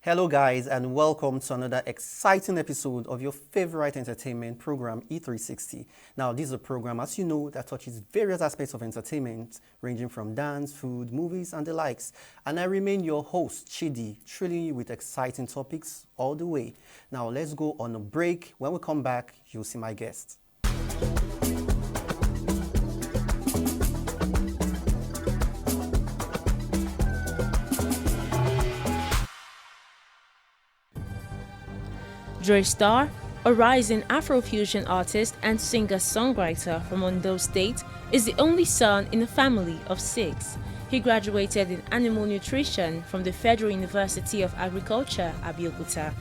Hello, guys, and welcome to another exciting episode of your favorite entertainment program, E360. Now, this is a program, as you know, that touches various aspects of entertainment, ranging from dance, food, movies, and the likes. And I remain your host, Chidi, thrilling you with exciting topics all the way. Now, let's go on a break. When we come back, you'll see my guest. Dreystar, a rising Afrofusion artist and singer-songwriter from Ondo State, is the only son in a family of 6. He graduated in animal nutrition from the Federal University of Agriculture, Abeokuta.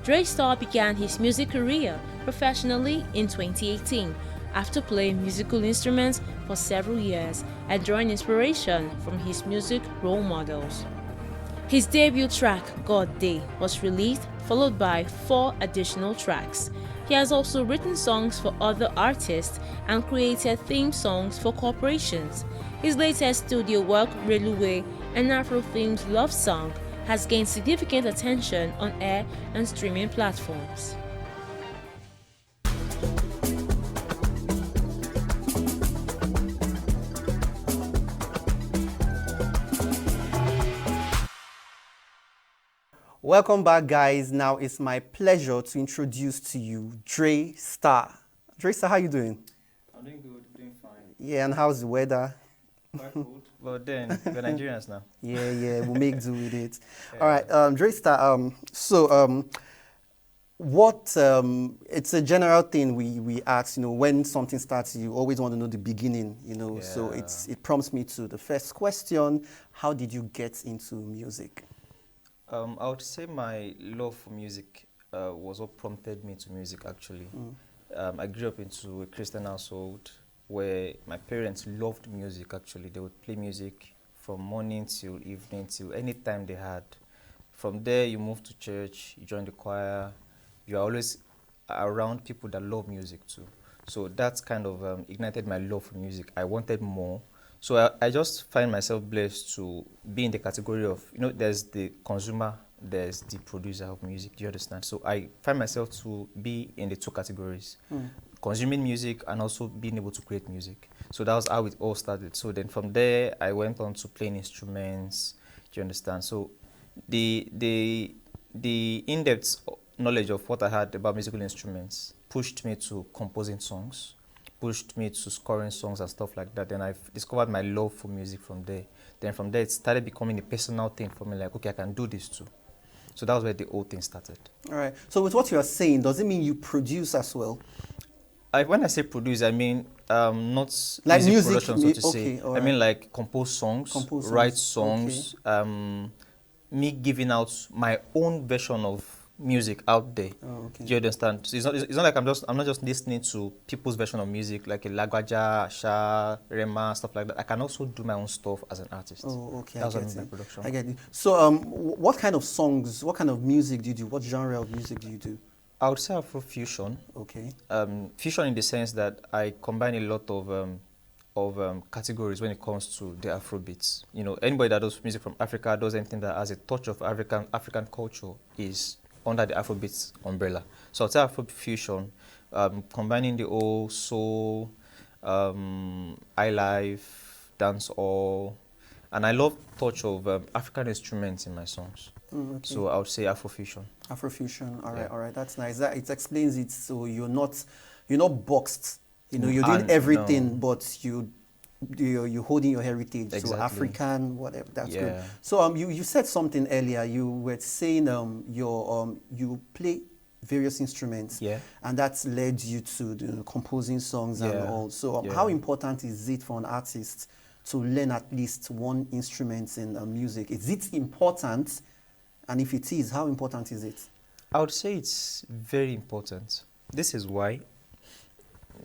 Dreystar began his music career professionally in 2018 after playing musical instruments for several years and drawing inspiration from his music role models. His debut track, God Day, was released, followed by 4 additional tracks. He has also written songs for other artists and created theme songs for corporations. His latest studio work, Railway, an Afro-themed love song, has gained significant attention on air and streaming platforms. Welcome back, guys. Now it's my pleasure to introduce to you Dreystar. Dreystar, how you doing? I'm doing good, doing fine. Yeah, and how's the weather? Quite cold. But then, we're Nigerians now. Yeah, we'll make do with it. Yeah. All right, Dreystar, it's a general thing we ask, when something starts, you always want to know the beginning, so Yeah. it prompts me to the first question: how did you get into music? I would say my love for music was what prompted me to music, actually. I grew up into a Christian household where my parents loved music, actually. They would play music from morning till evening, till any time they had. From there, you move to church, you join the choir. You're always around people that love music too. So that's kind of ignited my love for music. I wanted more. So I just find myself blessed to be in the category of, there's the consumer, there's the producer of music. Do you understand? So I find myself to be in the 2 categories, consuming music and also being able to create music. So that was how it all started. So then from there, I went on to playing instruments. Do you understand? So the in-depth knowledge of what I had about musical instruments pushed me to composing songs, pushed me to scoring songs and stuff like that. Then I discovered my love for music from there. Then from there, it started becoming a personal thing for me, like, okay, I can do this too. So that was where the whole thing started. All right. So with what you are saying, does it mean you produce as well? When I say produce, I mean not like music production, so to okay, say. all I mean right. like compose songs, write songs, me giving out my own version of music out there. Oh, okay. Do you understand? So it's not like I'm not just listening to people's version of music, like a Lagwaja, Asha, Rema, stuff like that. I can also do my own stuff as an artist. Oh, okay. That's I what I get mean it. by production. I get it. So, what kind of songs, what kind of music do you do? What genre of music do you do? I would say Afrofusion. Okay. Fusion in the sense that I combine a lot of categories when it comes to the Afrobeats. Anybody that does music from Africa, does anything that has a touch of African culture is under the Afrobeats umbrella. So I'd say Afrofusion, combining the old soul, highlife, dancehall, and I love touch of African instruments in my songs. Okay. So I would say Afrofusion. Afrofusion. All right, Yeah. all right. That's nice. That it explains it. So you're not boxed. You're doing And everything, no. but you're holding your heritage. So Exactly. African, whatever. That's good. Yeah. So you said something earlier. You were saying you play various instruments. Yeah. And that's led you to composing songs and Yeah. all. So Yeah. how important is it for an artist to learn at least one instrument in music? Is it important? And if it is, how important is it? I would say it's very important. This is why.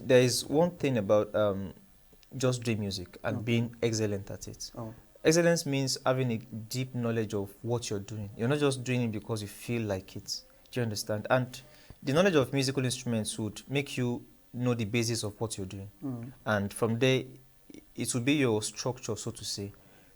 There is one thing about just doing music and being excellent at it. Oh. Excellence means having a deep knowledge of what you're doing. You're not just doing it because you feel like it. Do you understand? And the knowledge of musical instruments would make you know the basis of what you're doing. And from there, it will be your structure, so to say,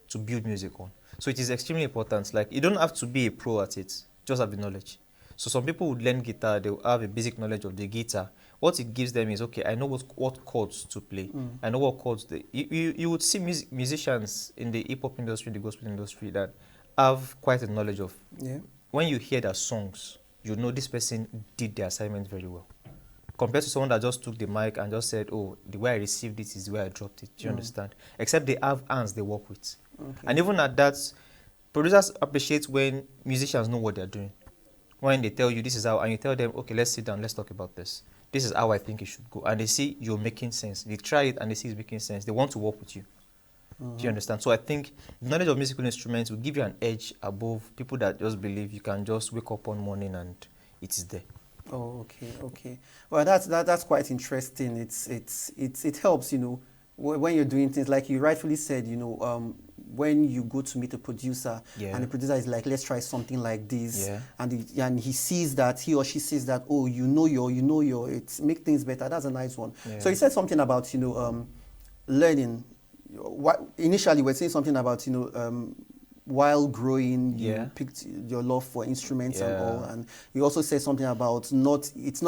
to build music on. So it is extremely important. Like, you don't have to be a pro at it. just have the knowledge. So some people would learn guitar, they will have a basic knowledge of the guitar. What it gives them is, okay, I know what chords to play. I know what chords you would see musicians in the hip hop industry, the gospel industry, that have quite a knowledge of. Yeah. When you hear their songs, you know this person did the assignment very well. Compared to someone that just took the mic and just said, oh, the way I received it is the way I dropped it. Do you understand? Except they have hands they work with. Okay. And even at that, producers appreciate when musicians know what they're doing. When they tell you this is how, and you tell them, okay, let's sit down, let's talk about this. This is how I think it should go. And they see you're making sense. They try it and they see it's making sense. They want to work with you. Do you understand? So I think the knowledge of musical instruments will give you an edge above people that just believe you can just wake up one morning and it is there. Oh, okay. Well, that's quite interesting. It helps, when you're doing things like you rightfully said, when you go to meet a producer and the producer is like, let's try something like this, and he sees that, he or she sees that, oh, it makes things better. That's a nice one. Yeah. So you said something about learning. Initially we're saying something about while growing, you picked your love for instruments and all, and you also said something about it's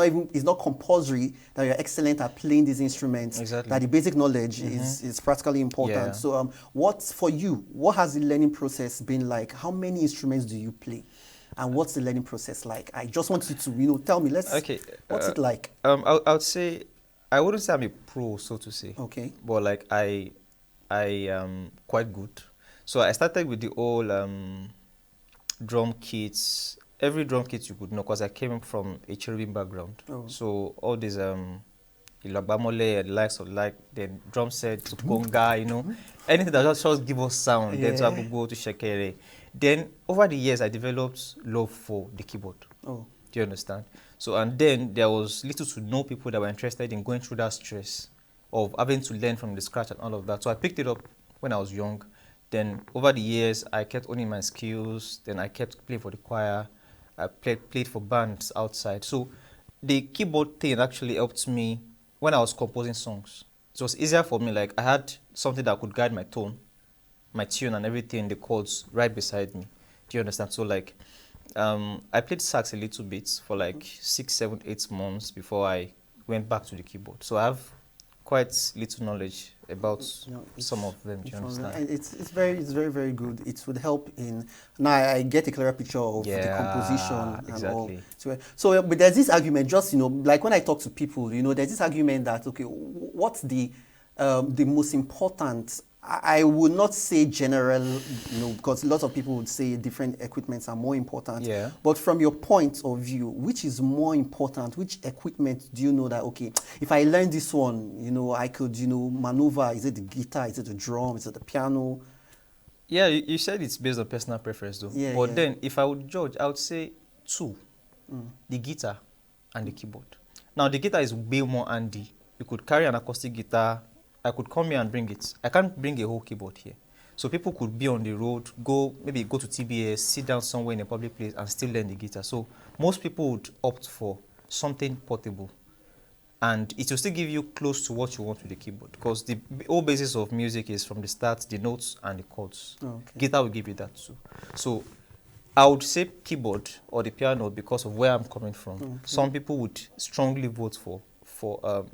not compulsory that you're excellent at playing these instruments. Exactly. That the basic knowledge is practically important. Yeah. So, what has the learning process been like? How many instruments do you play, and what's the learning process like? I just want you to tell me. What's it like? I would say I wouldn't say I'm a pro, so to say. Okay. But like I am quite good. So I started with the old drum kits, every drum kit you could know, because I came from a cherubim background. Oh. So all these Ilagbamole and likes of the drum set, conga, anything that just give us sound. Then so I would go to shekere. Then over the years I developed love for the keyboard. Oh. Do you understand? So and then there was little to no people that were interested in going through that stress of having to learn from the scratch and all of that. So I picked it up when I was young. Then over the years, I kept owning my skills. Then I kept playing for the choir. I played for bands outside. So the keyboard thing actually helped me when I was composing songs. It was easier for me. Like I had something that could guide my tone, my tune and everything, the chords right beside me. Do you understand? So like I played sax a little bit for like 6, 7, 8 months before I went back to the keyboard. So I have quite little knowledge about some of them. Do you understand? It's very, very good. It would help in. Now I get a clearer picture of the composition and all. So, but there's this argument. Just like when I talk to people, there's this argument that what's the most important? I would not say general, because lots of people would say different equipments are more important. Yeah. But from your point of view, which is more important? Which equipment do you know that, okay, if I learn this one, I could, maneuver? Is it the guitar? Is it the drum? Is it the piano? Yeah, you said it's based on personal preference, though. Yeah, but then, if I would judge, I would say 2. The guitar and the keyboard. Now, the guitar is way more handy. You could carry an acoustic guitar. I could come here and bring it. I can't bring a whole keyboard here. So people could be on the road, maybe go to TBS, sit down somewhere in a public place and still learn the guitar. So most people would opt for something portable. And it will still give you close to what you want with the keyboard. Because the whole basis of music is from the start, the notes and the chords. Okay. Guitar will give you that too. So I would say keyboard or the piano because of where I'm coming from. Okay. Some people would strongly vote for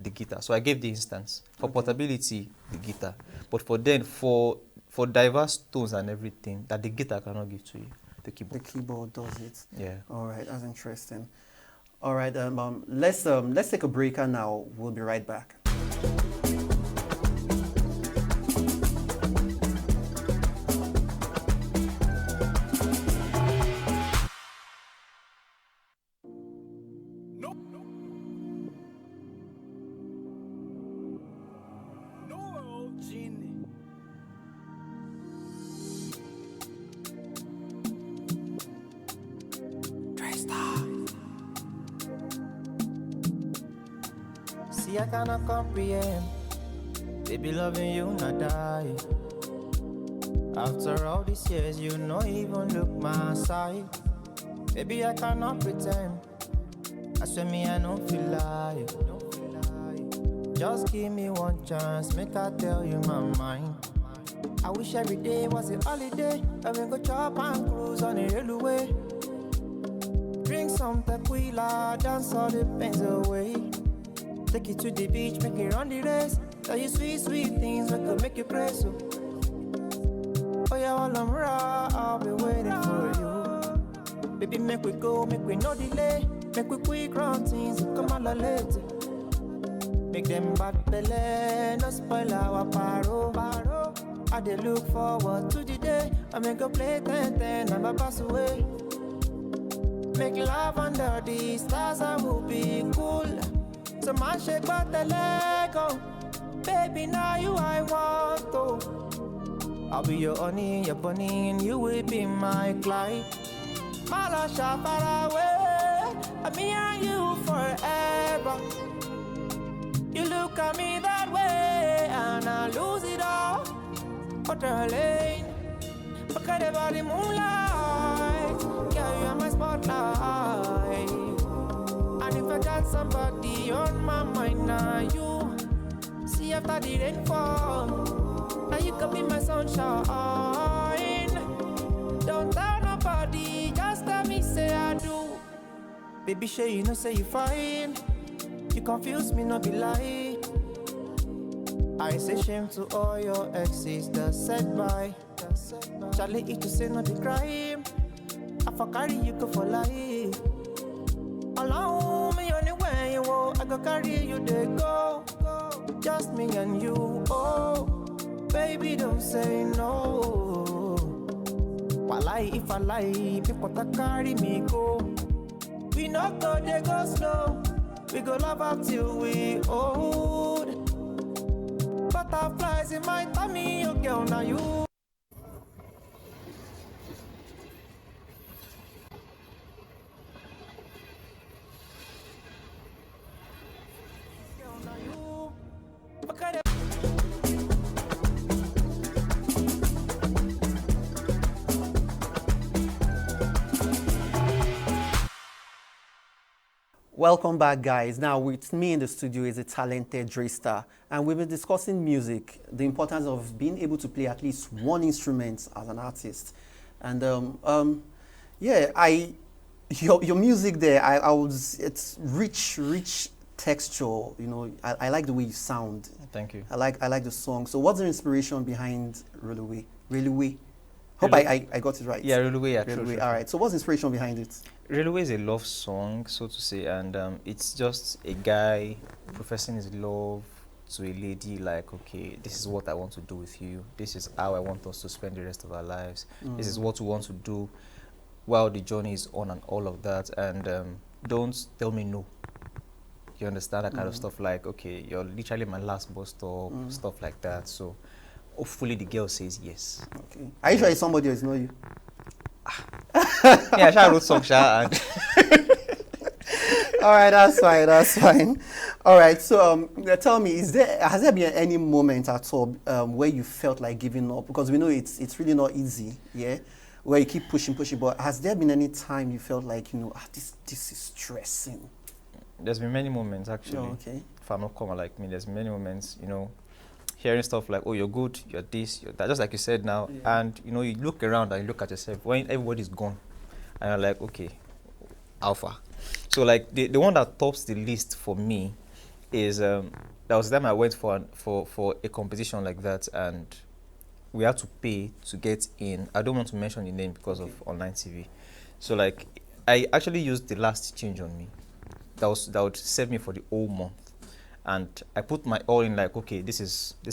the guitar. So I gave the instance. For portability, the guitar. But for diverse tones and everything that the guitar cannot give to you, the keyboard. The keyboard does it. Yeah. All right, that's interesting. All right, let's take a breaker now. We'll be right back. See, I cannot comprehend. Baby, loving you not die. After all these years, you not even look my side. Baby, I cannot pretend. I swear me, I don't feel like. Just give me one chance, make I tell you my mind. I wish every day was a holiday, and we go chop and cruise on the railway. some tequila, dance all the pains away. Take you to the beach, make it run the race. Tell you sweet, sweet things that could make you crazy. Oh yeah, while I'm raw, I'll be waiting for you. Baby, make we go, make we no delay. Make we quick run things, come on late. Make them bad belly, no spoil our paro. I dey look forward to the day I make go play 10-10 and I pass away. Make love under the stars, I will be cool. So man shake but the Lego. Baby, now you I want to. I'll be your honey, your bunny, and you will be my Clyde. My love shall far away, and me and you forever. You look at me that way, and I lose it all. But darling, look at the body moonlight. Yeah, you are my spotlight. And if I got somebody on my mind, now you see after the rainfall. Now you can be my sunshine. Don't tell nobody, just tell me say I do. Baby, sure you know say you fine. You confuse me, not be lie. I say shame to all your exes that said bye. Charlie, it to say not the crime. I for carry you go for life. Allow me anywhere you go, I go carry you they go. Just me and you, oh, baby don't say no. While if I lie, people that carry me go. We not go, they go slow. We go love up till we old. Butterflies in my tummy, oh girl, now you. Welcome back, guys. Now with me in the studio is a talented Dreystar, and we've been discussing music, the importance of being able to play at least one instrument as an artist. And your music there, it's rich texture. You know, I like the way you sound. Thank you. I like the song. So what's the inspiration behind Railway? Railway. Hope I got it right. Yeah, Railway. Yeah, Railway. true. All right. So what's the inspiration behind it? Railway is a love song, so to say, and it's just a guy professing his love to a lady, like, okay, this is what I want to do with you. This is how I want us to spend the rest of our lives. This is what we want to do while the journey is on and all of that. And don't tell me no. You understand that kind of stuff, like, okay, you're literally my last bus stop, stuff like that. So hopefully the girl says yes. Okay. Are you sure it's somebody else, not you? Yeah, I wrote some and all right, that's fine. All right, so tell me, has there been any moment at all where you felt like giving up? Because we know it's really not easy, yeah, where you keep pushing, but has there been any time you felt like, this is stressing? There's been many moments, actually. Oh, okay. If I'm not common like me, there's many moments, hearing stuff like, oh, you're good, you're this, you're that, just like you said now. Yeah. And, you look around and you look at yourself when everybody's gone. And you're like, okay, alpha. So, like, the one that tops the list for me is, that was the time I went for a competition like that, and we had to pay to get in. I don't want to mention the name because of online TV. So, like, I actually used the last change on me. That would serve me for the whole month. And I put my all in, like, okay, this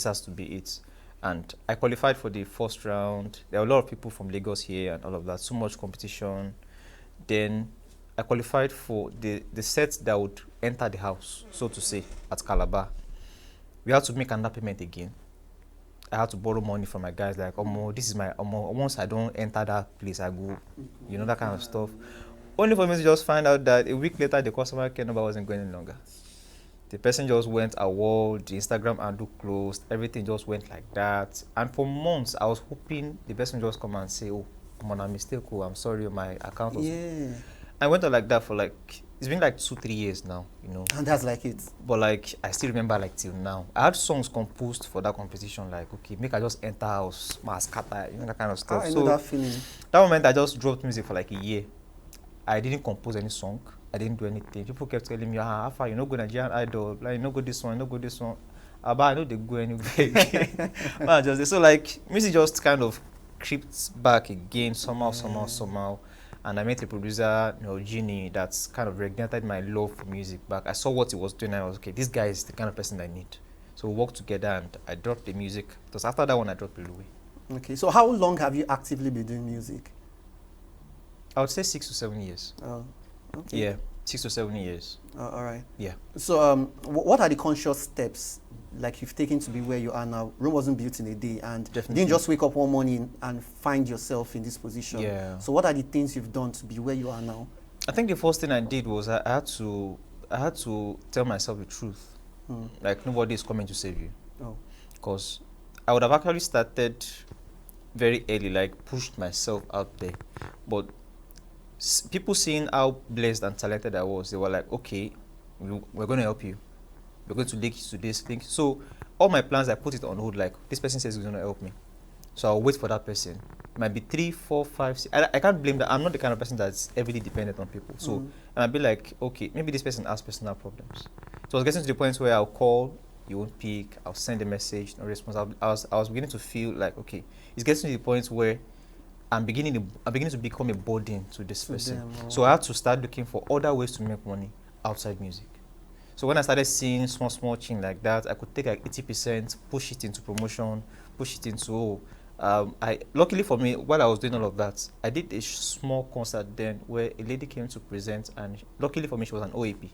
has to be it. And I qualified for the first round. There were a lot of people from Lagos here and all of that, so much competition. Then I qualified for the set that would enter the house, so to say, at Calabar. We had to make another payment again. I had to borrow money from my guys, like, this is my, once I don't enter that place, I go, that kind of stuff. Only for me to just find out that a week later, the customer care number wasn't going any longer. The person just went AWOL, the Instagram handle closed, everything just went like that. And for months, I was hoping the person just come and say, oh, I'm on a mistake, I'm sorry, my account was... Yeah. I went on like that for it's been like 2-3 years now, And that's like it. But I still remember till now. I had songs composed for that competition, like, okay, make I just enter house, scatter, that kind of stuff. I know that feeling. That moment, I just dropped music for a year. I didn't compose any song. I didn't do anything. People kept telling me, how far, you know, go Nigerian Idol, like, you know, go this one, you know, go this one. But I know they go anywhere. Man, just, so, like, music just kind of crept back again, somehow. And I met a producer, you know, Genie, that's kind of reignited my love for music back. I saw what he was doing, and I was, okay, this guy is the kind of person I need. So we worked together, and I dropped the music. It was after that one I dropped Louis. Okay, so how long have you actively been doing music? I would say 6 to 7 years. Oh, okay. Yeah, 6 to 7 years. All right. Yeah. So, what are the conscious steps like you've taken to be where you are now? Rome wasn't built in a day, and you Definitely. didn't just wake up one morning and find yourself in this position. Yeah. So, what are the things you've done to be where you are now? I think the first thing I did was I had to tell myself the truth. Like, nobody is coming to save you. Oh. Because I would have actually started very early, like pushed myself out there. But people seeing how blessed and talented I was, they were like, okay, we're going to help you. We're going to link you to this thing. So all my plans, I put it on hold. Like, this person says he's going to help me. So I'll wait for that person. It might be 3, 4, 5, 6. I can't blame that. I'm not the kind of person that's heavily dependent on people. So I'll be like, okay, maybe this person has personal problems. So I was getting to the point where I'll call, you won't pick, I'll send a message, no response. I was beginning to feel like, okay, it's getting to the point where I'm beginning to become a burden to this person. So I had to start looking for other ways to make money outside music. So when I started seeing small things like that, I could take like 80%, push it into promotion, push it into. Luckily for me, while I was doing all of that, I did a small concert then where a lady came to present, and luckily for me, she was an OAP.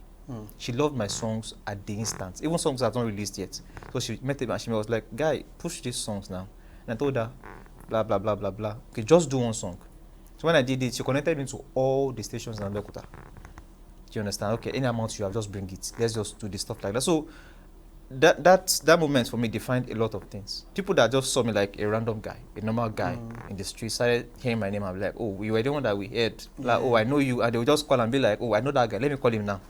She loved my songs at the instant, even songs I've not released yet. So she met me and she was like, "Guy, push these songs now." And I told her, blah blah blah blah blah. Okay, just do one song. So when I did it, she connected me to all the stations in Abeokuta. Do you understand? Okay, any amount you have, just bring it. Let's just do this stuff like that. So that moment for me defined a lot of things. People that just saw me like a random guy, a normal guy in the street, started hearing my name and be like, "Oh, you were the one that we heard." Like, "Oh, I know you," and they would just call and be like, "Oh, I know that guy. Let me call him now."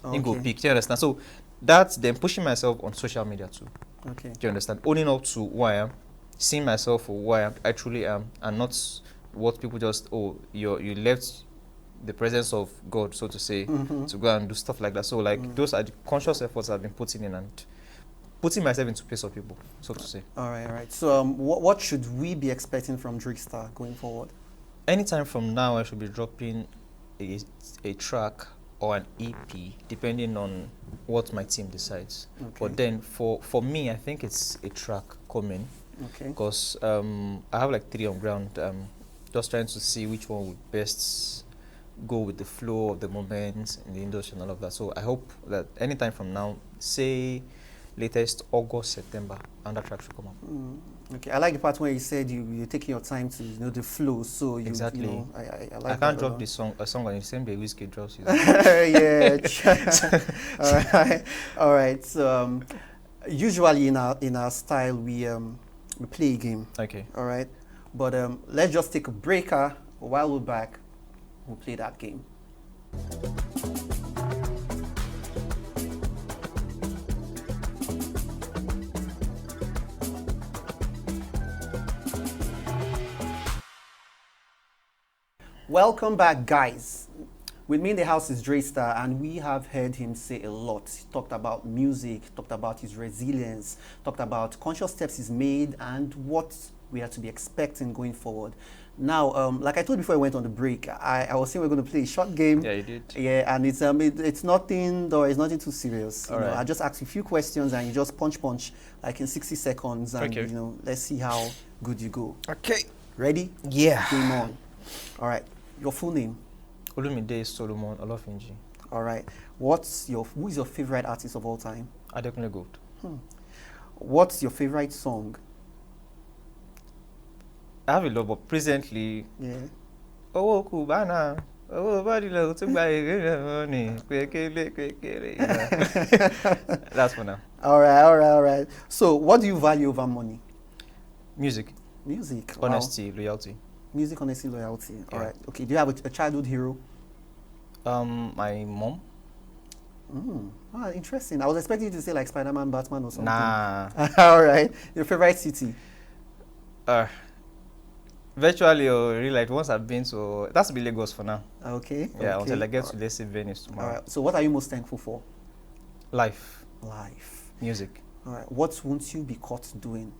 Okay. Go pick. Do you understand? So that's then pushing myself on social media too. Okay. Do you understand? Owning up to who I am, seeing myself for who I truly am, and not what people just, oh, you left the presence of God, so to say, to go and do stuff like that. So like those are the conscious efforts I've been putting in and putting myself into place of people, so to say. All right. So what should we be expecting from Dreystar going forward? Anytime from now, I should be dropping a track or an EP, depending on what my team decides. Okay. But then for me, I think it's a track coming. Okay. Because I have like 3 on ground. Just trying to see which one would best go with the flow of the moment in the industry and all of that. So I hope that anytime from now, say latest August, September, another track should come up. Okay, I like the part where you said you're taking your time to the flow. So you, exactly. You know, I like. I can't drop a song on the same day Whiskey drops. Yeah. All right. So usually in our style we play a game. Okay. All right. But let's just take a breaker. While we're back, we'll play that game. Welcome back, guys. With me in the house is Dreystar, and we have heard him say a lot. He talked about music, talked about his resilience, talked about conscious steps he's made, and what we are to be expecting going forward. Now, like I told before I went on the break, I was saying we're going to play a short game. Yeah, you did. Yeah, and it's nothing, though, it's nothing too serious. You know, I just ask you a few questions, and you just punch like in 60 seconds, and you know, let's see how good you go. Okay. Ready? Yeah. Game on. All right. Your full name? Olumide Solomon Olofinji. All right. Who is your favorite artist of all time? Adekunle Gold. What's your favorite song? I have a lot, but presently, Oh, Kubana. Oh, body low to buy money. That's for now. All right. So, what do you value over money? Music. Music. Honesty, loyalty. Music, honesty, loyalty. All right. Okay. Do you have a childhood hero? My mom. Interesting. I was expecting you to say like Spider-Man, Batman, or something. Nah. All right. Your favorite city? Virtually or real life, once I've been to, that's to be Lagos for now. Okay. Yeah, okay. until I get to let's say Venice All tomorrow. right. So what are you most thankful for? Life, Life. music. All right. What won't you be caught doing?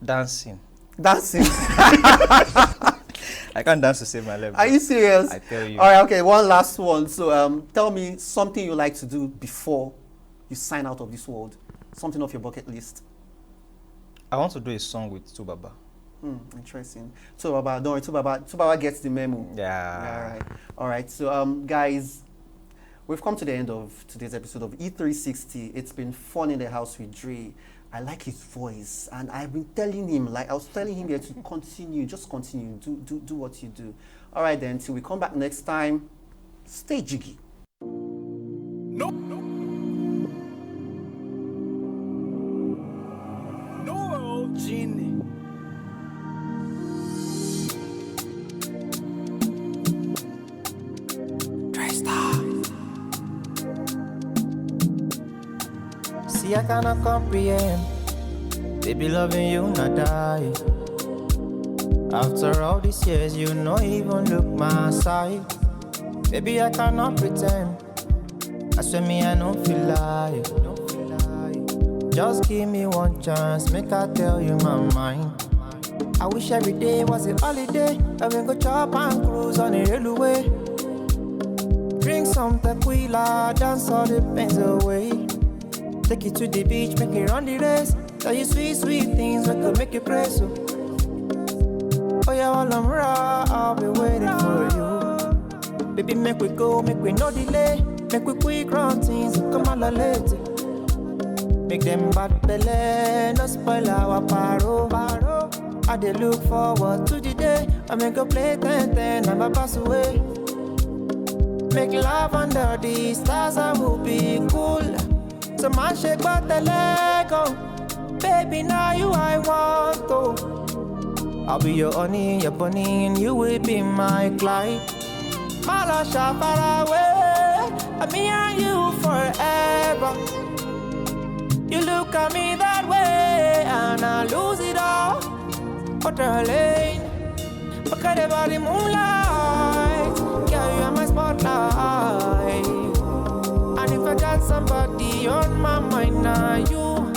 Dancing. Dancing. I can't dance to save my life. Are you serious? I tell you. All right. Okay. One last one. So tell me something you like to do before you sign out of this world. Something off your bucket list. I want to do a song with Tubaba. Interesting. Tubaba, don't worry. Tubaba gets the memo. Yeah. All right. So guys, we've come to the end of today's episode of E360. It's been fun in the house with Dre. I like his voice, and I've been telling him, like I was telling him here, to continue, just continue, do what you do. All right then, till we come back next time, stay jiggy. No, Genie. Dreystar. See, I cannot comprehend. Baby, loving you, not die. After all these years, you no even look my side. Baby, I cannot pretend. I swear me, I don't feel like. Just give me one chance, make I tell you my mind. I wish every day was a holiday, and we go chop and cruise on the railway. Drink some tequila, dance all the pains away. Take you to the beach, make it run the race. Tell you sweet, sweet things that could make you pray so. Oh yeah, while I'm raw, I'll be waiting for you. Baby, make we go, make we no delay. Make we quick run things, come on late. Make them bad belly, no spoil our paro. I dey look forward to the day I make a play 10-10 and I pass away. Make love under the stars, I will be cool. So man shake but the Lego. Baby, now you I want to. I'll be your honey, your bunny, and you will be my Clyde. Malasha far away, and me and you forever. You look at me that way, and I lose it all. Water lane, look at the body moonlight. Yeah, you are my spotlight. And if I got somebody on my mind, now you.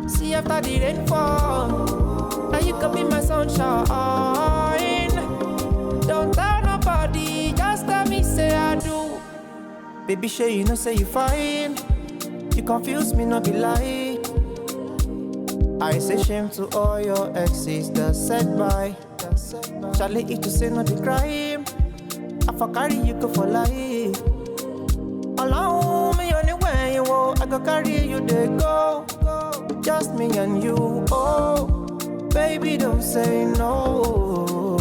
See after the rainfall, now you can be my sunshine. Don't tell nobody, just tell me say I do. Baby, sure you know say you fine. You confuse me, no be lie. I say shame to all your exes that said bye. Charlie, if you say no the crime, I for carry you go for life. Allow me anywhere you go, I go carry you they go. Just me and you, oh, baby don't say no.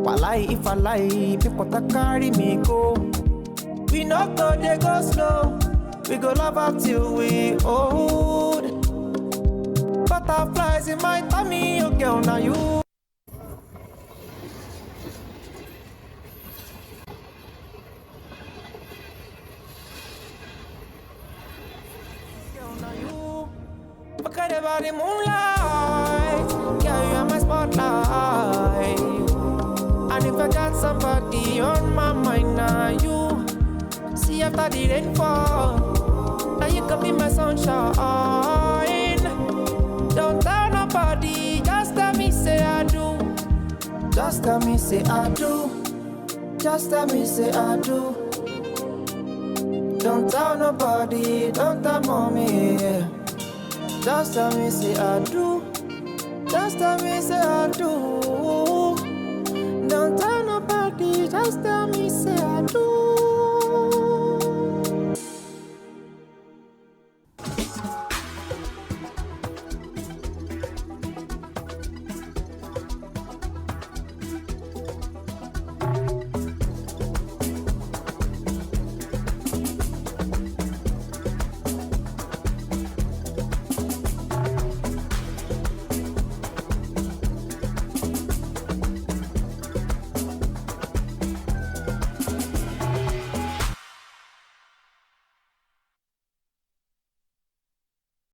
While if I lie, people that carry me go. We not go, they go slow. We go love up till we old. Butterflies in my tummy, oh girl, now you. Look at the body moonlight. Yeah, you are my spotlight. And if I got somebody on my mind, now you. See after the rainfall, now you can be my sunshine. Don't tell nobody, just tell me say I do. Just tell me say I do. Just tell me say I do. Don't tell nobody, don't tell mommy, yeah. Just tell me say I do. Just tell me say I do.